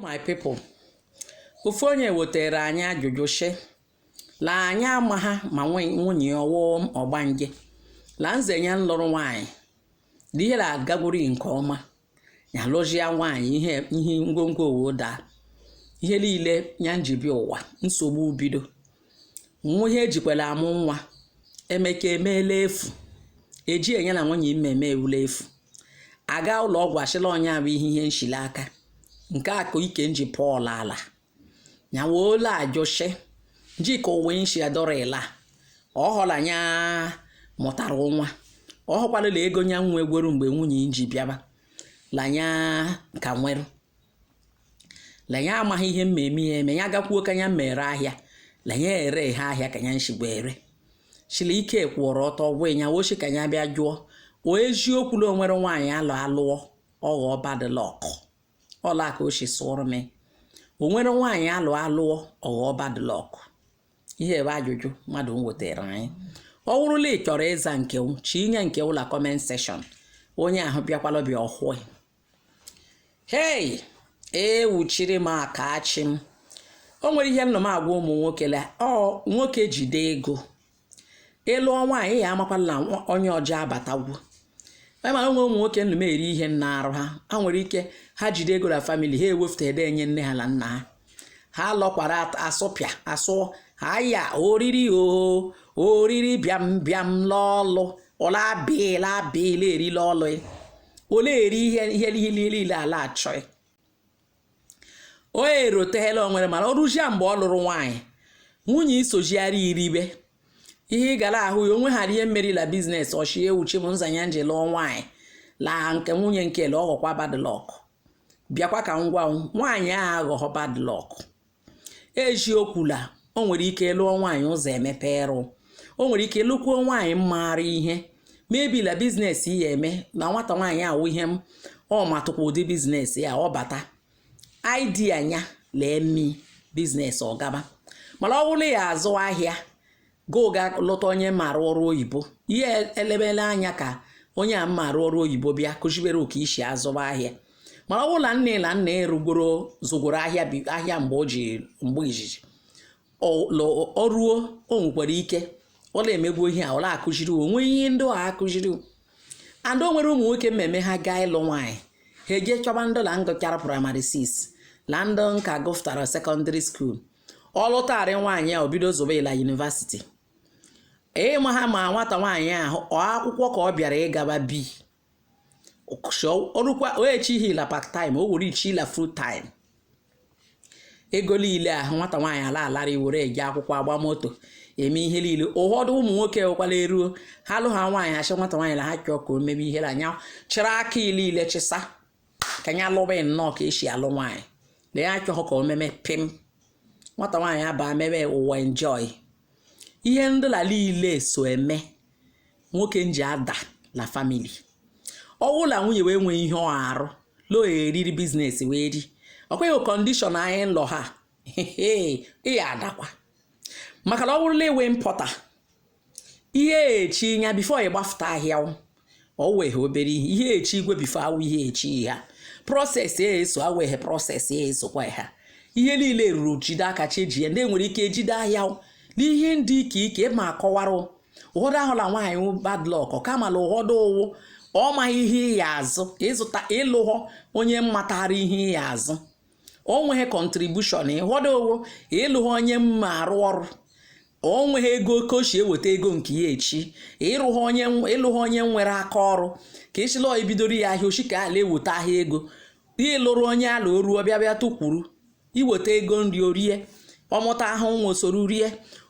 My people, ofu onye wetere anyị ajụjụ she la anyị ama ha ma nwunye ọwụ ọgbanje la nze ya lụrụ nwaanyị dị ihe agagori nke ọma ya lụjia nwaanyị ihe ngwongwo owoda ihe niile ya njibi ụwa nsogbu bido nwa ihe ejikwala amụ nwa emeke emeela efu eji enye na nwunye mmemme ewula efu aga ụlọ ọgwụ ashịla ọnya bụ ihe nshile aka nke akụ ike nji Paul ala nya wola ajoshe njiko wenshi adorela ohola nya mụtara nwa ohokwala le ego nya nwa egwuru mgbe nwunye nji bịaba la nya ka nwere la nya amaghị ihe mmemme eme ya gakwuo ka nya mere ahịa la nya ere ha ahịa ka nya nshigbo ere shili ike kwụrụ ọtọ gwe nya woshi ka nya bịa jụọ o eziokwu lo nwere nwaanyị alụọ ọghọ bádlück ọla ka o shi sụrụ me o nwere nwaanyị alụọ ọghọ bádlück ihe ebe ajụjụ mmadụ nwetere anyị ọ wụrụla ị chọrọ ịza nke chi inye nke ụlọ comment section onye ahụ bịakwala bịa ọhụụ hey ewuchiri m aka achị m o nwere ihe nna m agwa ụmụ nwoke la nwoke jide ego elu nwaanyị ya amakwala onye ọjọọ abatagwo ma ụmụ nwoke nna m eri ihe nna arụ ha nwere ike ha jide ego na family ha ewefute ede enye nne ha na nna ha lọkwara asụpịa asụ ha ya oriri bịam lọlụ ọla bịla eri lọlụ ole eri ihe niile ala achọghị o erotehela onwere mana ọrụjia mgbe ọ lụrụ nwaanyị nwunye isojigharị iribe ihe gara ahụ ya onwe ha ihe mmerila biznes ọchị ewuchi m nzanya nje lụọ nwaanyị la nke nwunye nke le ọghọkwa bádlück bịakwa ka ngwa nwaanyị ahụ aghọghọ bádlück eziokwula o nwere ike lụọ nwaanyị ụzọ emeperụ o nwere ike lụkwuo nwaanyị mmaara ihe mebila biznes ya eme na nwata nwaanyị awụ ihe ọ matụkwa ụdị biznes ya ọ bata idea nya lee mi biznes ọ gaba mana ọ bụrụ ya azụ ahịa ga lụta onye mara ọrụ oyibo ihe elebele anya ka onye a mara ọrụ oyibo bịa kụjibere oke isi azụba ahịa mana ọ bụla nna erugoro zụgoro ahịa mgbe ijiji ọ ruo o nwekwara ike ọ na-emegbu ihe a ọ na-akụjiri onwe ihe ndị a akụjiri and o nwere ụmụ nwoke mmemme ha gaa ịlụ nwaanyị ha eje chọba ndị la ngụchara praịmarị 6 la ndị nka gụftara sekọndịrị skuul ọ lụtarị nwaanyị a obido zobe la yunivasiti ịma ha ma nwata nwaanyị ahụ akwụkwọ ka ọ bịara ịgaba bi ọrụkwa o echighị la part time o were ichi la full time ego niile ahụ nwata nwaanyị alara iwere eji akwụkwọ agba moto eme ihe niile ụfọdụ ụmụ nwoke wekwala eruo ha lụ ha nwaanyị achị nwata nwaanyị la ha chọọ ka o mebe ihe la anya chịrị aka niile chịsa ka nya lụba nnọọ ka esi alụ nwaanyị lee ya chọọ ka o meme pim nwata nwaanyị aba mebe ụwa enjoy ihe ndị la niile so eme nwoke nji ada la family ọwụla nwunye wee nwee ihe ọ arụ lo eriri biznes wee ri ọkweghị kọndishọn anyị nlọ ha ịya adakwa maka na ọ bụrụla ewe mpọta ihe echi nya bifo ị gbafụta ahịa ọ wee obere ihe echi igwe bifo awụ ihe echi ha prọsesị eso aweghe prọsesị esokwa ha ihe niile ruru jide aka chejie ndị nwere ike ejide ahịa n'ihe ndị ike ma akọwara ụfọdụ ahụla nwaanyị bádlück kamala ụfọdụ ụwụ ọ maghị ihe ya azụ ịzụta ịlụghọ onye mmatara ihe ya azụ o nweghị kọntribushọn ụfọdụ ụwụ ịlụghọ onye mma arụ ọrụ o nweghị ego kochi eweta ego nke ya echi ịlụghọ onye nwere aka ọrụ ka echila ibidoro ya ahịa ochika ala eweta ahịa ego ihe lụrụ onye ala oruo bịa tụkwuru iweta ego nri orie ọmụta ahụ nwa soro rie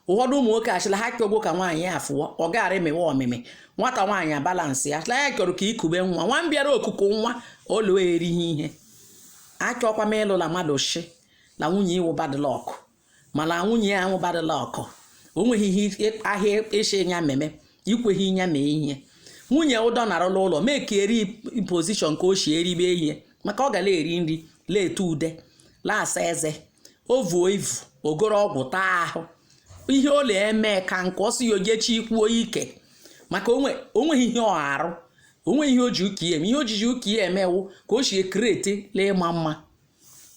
ụfọdụ ụmụ nwoke achịla ha chọgbo ka nwaanyị afụọ ọ gara emewe ọmịmị nwata nwaanyị abalansị ya la ya chọrọ ka ikube nwa mbịara okuku nwa olu erighị ihe achọkwa m ịlụla mmadụ shi na nwunye iwu bádlück mana nwunye ya nwụ bádlück o nweghị ihe ahịa eshi nya mmemme ikweghị nya mee ihe nwunye ụdọ narụla ụlọ mee ka eri pozishọn ka o shi eribe ihe maka ọ gara eri nri leetu ude laasa eze ovuo ivu ogoro ọgwụ taa ahụ ihe ọ na-eme ka nke ọsọ ya ojechi ikwuo ike maka onweghị ihe ọ arụ onwe ihe o ji ụka eme ihe ojiji ụka emewu ka o shi ekreti lee ma mma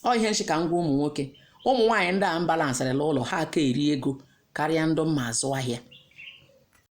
ọ ihe nchi ka ngwa ụmụ nwoke ụmụ nwaanyị ndị a mbalansịrịla ụlọ ha aka eri ego karịa ndị mma azụ ahịa